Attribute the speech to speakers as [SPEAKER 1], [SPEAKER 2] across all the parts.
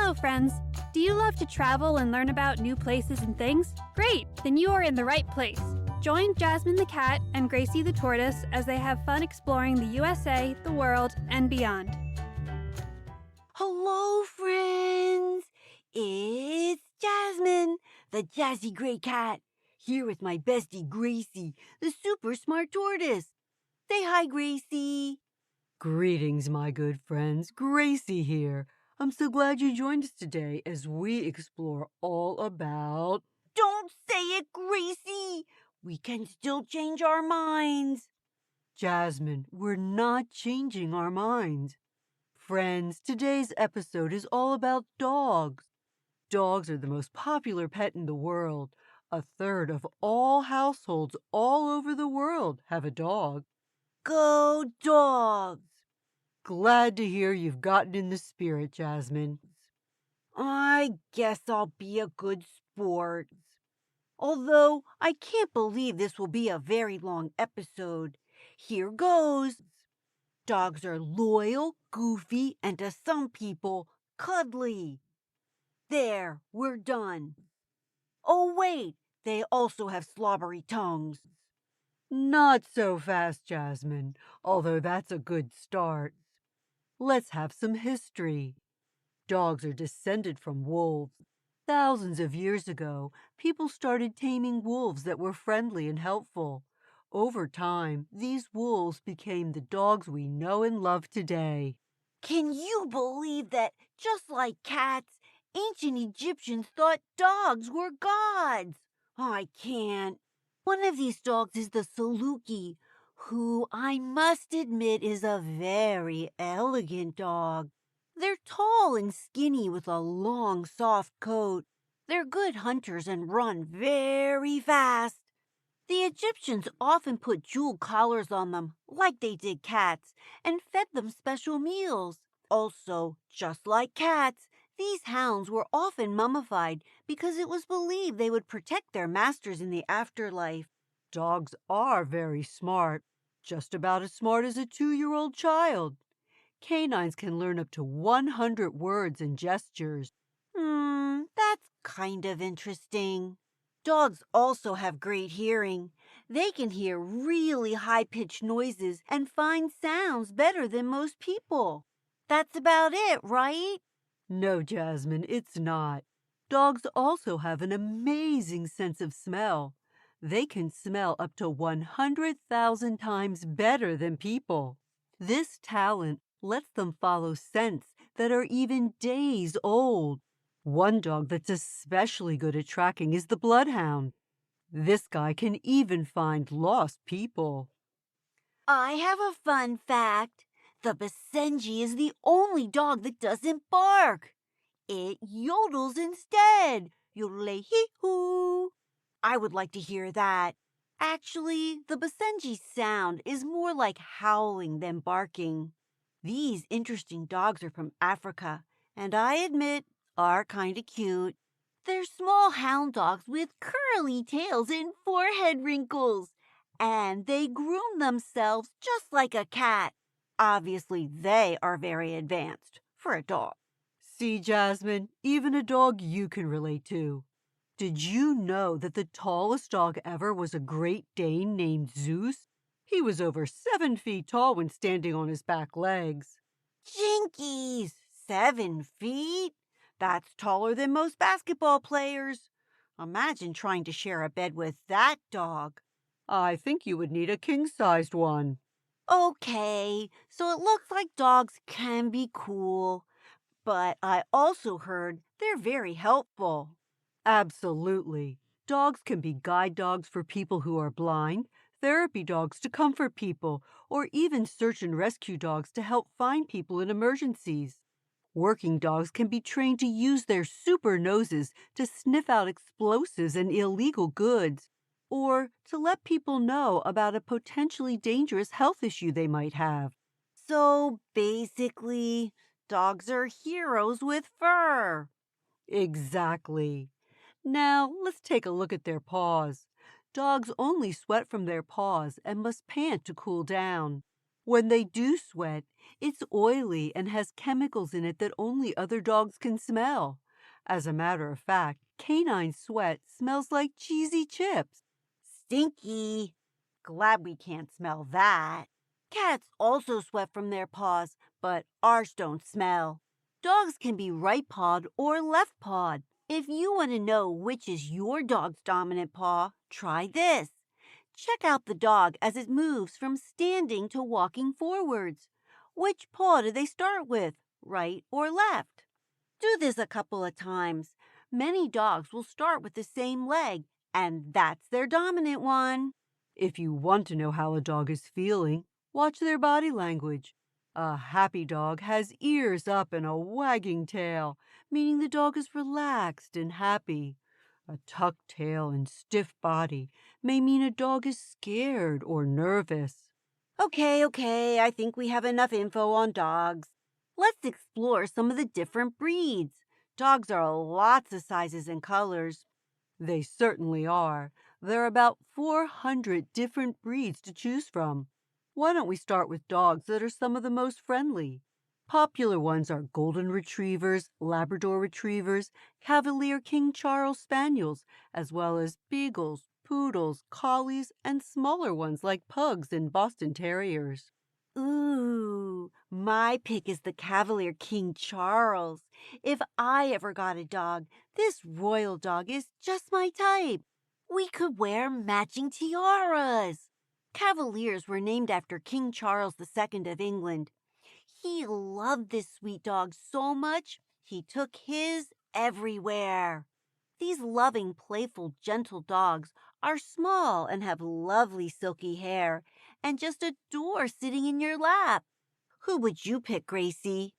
[SPEAKER 1] Hello, friends. Do you love to travel and learn about new places and things? Great! Then you are in the right place. Join Jasmine the cat and Gracie the tortoise as they have fun exploring the USA, the world, and beyond.
[SPEAKER 2] Hello, friends! It's Jasmine, the jazzy gray cat, here with my bestie Gracie, the super smart tortoise. Say hi, Gracie.
[SPEAKER 3] Greetings, my good friends. Gracie here. I'm so glad you joined us today as we explore all about...
[SPEAKER 2] Don't say it, Gracie! We can still change our minds.
[SPEAKER 3] Jasmine, we're not changing our minds. Friends, today's episode is all about dogs. Dogs are the most popular pet in the world. A third of all households all over the world have a dog.
[SPEAKER 2] Go dogs!
[SPEAKER 3] Glad to hear you've gotten in the spirit, Jasmine.
[SPEAKER 2] I guess I'll be a good sport. Although I can't believe this will be a very long episode. Here goes. Dogs are loyal, goofy, and to some people, cuddly. There, we're done. Oh, wait, they also have slobbery tongues.
[SPEAKER 3] Not so fast, Jasmine, although that's a good start. Let's have some history. Dogs are descended from wolves. Thousands of years ago, people started taming wolves that were friendly and helpful. Over time, these wolves became the dogs we know and love today.
[SPEAKER 2] Can you believe that, just like cats, ancient Egyptians thought dogs were gods? I can't. One of these dogs is the Saluki, who I must admit is a very elegant dog. They're tall and skinny with a long, soft coat. They're good hunters and run very fast. The Egyptians often put jeweled collars on them, like they did cats, and fed them special meals. Also, just like cats, these hounds were often mummified because it was believed they would protect their masters in the afterlife.
[SPEAKER 3] Dogs are very smart, just about as smart as a 2-year-old child. Canines can learn up to 100 words and gestures.
[SPEAKER 2] That's kind of interesting. Dogs also have great hearing. They can hear really high-pitched noises and find sounds better than most people. That's about it, right?
[SPEAKER 3] No, Jasmine, it's not. Dogs also have an amazing sense of smell. They can smell up to 100,000 times better than people. This talent lets them follow scents that are even days old. One dog that's especially good at tracking is the bloodhound. This guy can even find lost people.
[SPEAKER 2] I have a fun fact. The Basenji is the only dog that doesn't bark. It yodels instead. Yodel-hee-hoo. I would like to hear that. Actually, the Basenji sound is more like howling than barking. These interesting dogs are from Africa, and I admit, are kinda cute. They're small hound dogs with curly tails and forehead wrinkles, and they groom themselves just like a cat. Obviously, they are very advanced for a dog.
[SPEAKER 3] See, Jasmine, even a dog you can relate to. Did you know that the tallest dog ever was a Great Dane named Zeus? He was over 7 feet tall when standing on his back legs.
[SPEAKER 2] Jinkies! 7 feet? That's taller than most basketball players. Imagine trying to share a bed with that dog.
[SPEAKER 3] I think you would need a king-sized one.
[SPEAKER 2] Okay, so it looks like dogs can be cool, but I also heard they're very helpful.
[SPEAKER 3] Absolutely. Dogs can be guide dogs for people who are blind, therapy dogs to comfort people, or even search and rescue dogs to help find people in emergencies. Working dogs can be trained to use their super noses to sniff out explosives and illegal goods, or to let people know about a potentially dangerous health issue they might have.
[SPEAKER 2] So basically, dogs are heroes with fur.
[SPEAKER 3] Exactly. Now, let's take a look at their paws. Dogs only sweat from their paws and must pant to cool down. When they do sweat, it's oily and has chemicals in it that only other dogs can smell. As a matter of fact, canine sweat smells like cheesy chips.
[SPEAKER 2] Stinky. Glad we can't smell that. Cats also sweat from their paws, but ours don't smell. Dogs can be right-pawed or left-pawed. If you want to know which is your dog's dominant paw, try this. Check out the dog as it moves from standing to walking forwards. Which paw do they start with, right or left? Do this a couple of times. Many dogs will start with the same leg, and that's their dominant one.
[SPEAKER 3] If you want to know how a dog is feeling, watch their body language. A happy dog has ears up and a wagging tail, meaning the dog is relaxed and happy. A tucked tail and stiff body may mean a dog is scared or nervous.
[SPEAKER 2] Okay, I think we have enough info on dogs. Let's explore some of the different breeds. Dogs are lots of sizes and colors.
[SPEAKER 3] They certainly are. There are about 400 different breeds to choose from. Why don't we start with dogs that are some of the most friendly? Popular ones are Golden Retrievers, Labrador Retrievers, Cavalier King Charles Spaniels, as well as Beagles, Poodles, Collies, and smaller ones like Pugs and Boston Terriers.
[SPEAKER 2] Ooh, my pick is the Cavalier King Charles. If I ever got a dog, this royal dog is just my type. We could wear matching tiaras. Cavaliers were named after King Charles II of England. He loved this sweet dog so much, he took his everywhere. These loving, playful, gentle dogs are small and have lovely silky hair and just adore sitting in your lap. Who would you pick, Gracie?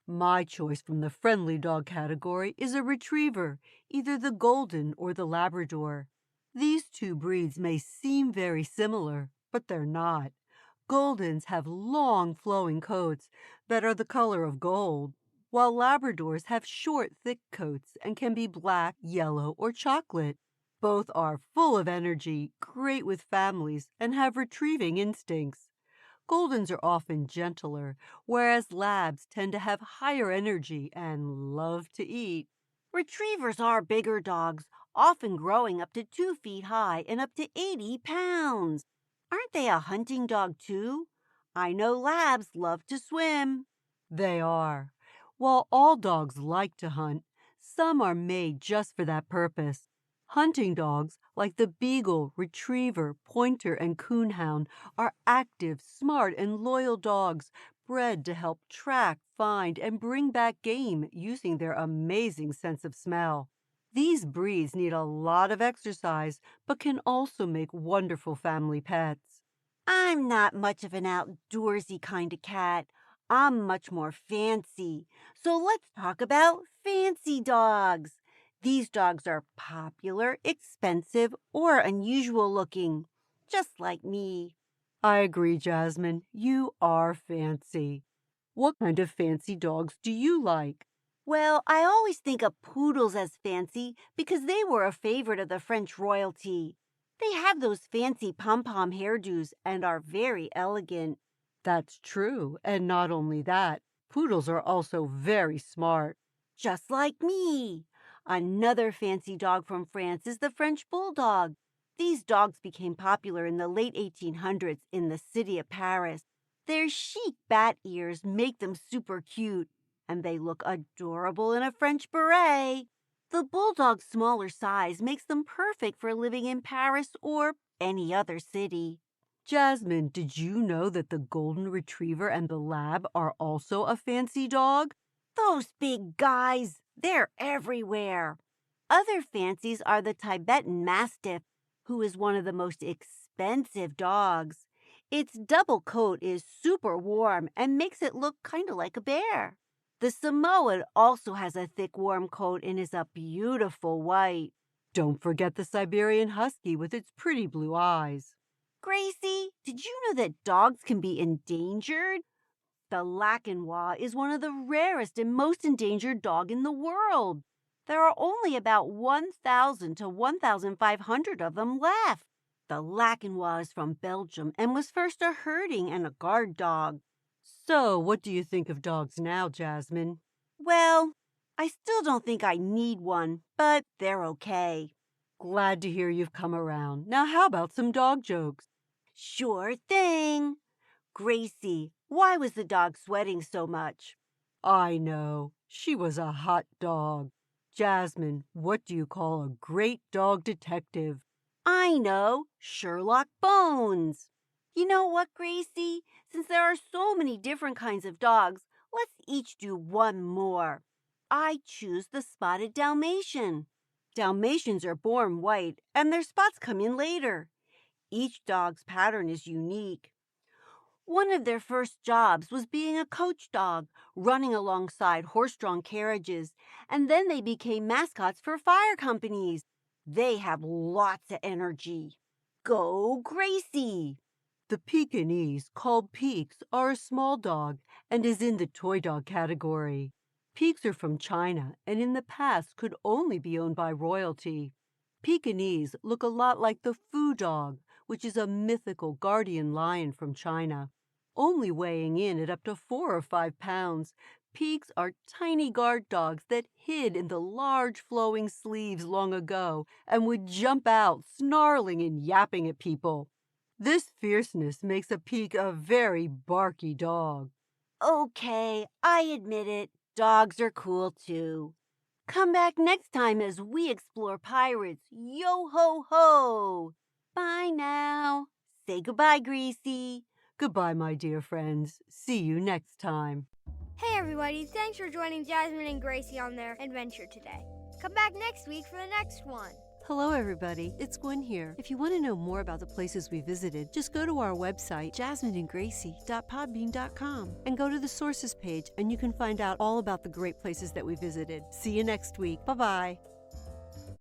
[SPEAKER 3] My choice from the friendly dog category is a retriever, either the Golden or the Labrador. These two breeds may seem very similar, but they're not. Goldens have long flowing coats that are the color of gold, while Labradors have short, thick coats and can be black, yellow, or chocolate. Both are full of energy, great with families, and have retrieving instincts. Goldens are often gentler, whereas Labs tend to have higher energy and love to eat.
[SPEAKER 2] Retrievers are bigger dogs, often growing up to 2 feet high and up to 80 pounds. Aren't they a hunting dog too? I know Labs love to swim.
[SPEAKER 3] They are. While all dogs like to hunt, some are made just for that purpose. Hunting dogs, like the Beagle, Retriever, Pointer, and Coonhound, are active, smart, and loyal dogs bred to help track, find, and bring back game using their amazing sense of smell. These breeds need a lot of exercise, but can also make wonderful family pets.
[SPEAKER 2] I'm not much of an outdoorsy kind of cat. I'm much more fancy. So let's talk about fancy dogs. These dogs are popular, expensive, or unusual looking, just like me.
[SPEAKER 3] I agree, Jasmine. You are fancy. What kind of fancy dogs do you like?
[SPEAKER 2] Well, I always think of poodles as fancy because they were a favorite of the French royalty. They have those fancy pom-pom hairdos and are very elegant.
[SPEAKER 3] That's true. And not only that, poodles are also very smart.
[SPEAKER 2] Just like me. Another fancy dog from France is the French bulldog. These dogs became popular in the late 1800s in the city of Paris. Their chic bat ears make them super cute, and they look adorable in a French beret. The bulldog's smaller size makes them perfect for living in Paris or any other city.
[SPEAKER 3] Jasmine, did you know that the Golden Retriever and the Lab are also a fancy dog?
[SPEAKER 2] Those big guys, they're everywhere. Other fancies are the Tibetan Mastiff, who is one of the most expensive dogs. Its double coat is super warm and makes it look kind of like a bear. The Samoan also has a thick warm coat and is a beautiful white.
[SPEAKER 3] Don't forget the Siberian Husky with its pretty blue eyes.
[SPEAKER 2] Gracie, did you know that dogs can be endangered? The Lachenwa is one of the rarest and most endangered dog in the world. There are only about 1,000 to 1,500 of them left. the Lackenwas from Belgium and was first a herding and a guard dog.
[SPEAKER 3] So, what do you think of dogs now, Jasmine?
[SPEAKER 2] Well, I still don't think I need one, but they're okay.
[SPEAKER 3] Glad to hear you've come around. Now, how about some dog jokes?
[SPEAKER 2] Sure thing. Gracie, why was the dog sweating so much?
[SPEAKER 3] I know. She was a hot dog. Jasmine, what do you call a great dog detective?
[SPEAKER 2] I know, Sherlock Bones. You know what, Gracie? Since there are so many different kinds of dogs, let's each do one more. I choose the spotted Dalmatian. Dalmatians are born white, and their spots come in later. Each dog's pattern is unique. One of their first jobs was being a coach dog, running alongside horse-drawn carriages, and then they became mascots for fire companies. They have lots of energy. Go Gracie!
[SPEAKER 3] The Pekingese, called Peeks, are a small dog and is in the toy dog category. Peeks are from China and in the past could only be owned by royalty. Pekingese look a lot like the Fu dog, which is a mythical guardian lion from China. Only weighing in at up to 4 or 5 pounds, Peeks are tiny guard dogs that hid in the large flowing sleeves long ago and would jump out snarling and yapping at people. This fierceness makes a Peek a very barky dog.
[SPEAKER 2] Okay, I admit it. Dogs are cool too. Come back next time as we explore pirates. Yo ho ho! Bye now. Say goodbye, Greasy.
[SPEAKER 3] Goodbye, my dear friends. See you next time.
[SPEAKER 4] Hey everybody, thanks for joining Jasmine and Gracie on their adventure today. Come back next week for the next one.
[SPEAKER 3] Hello, everybody. It's Gwen here. If you want to know more about the places we visited, just go to our website, jasmineandgracie.podbean.com, and go to the sources page, and you can find out all about the great places that we visited. See you next week. Bye-bye.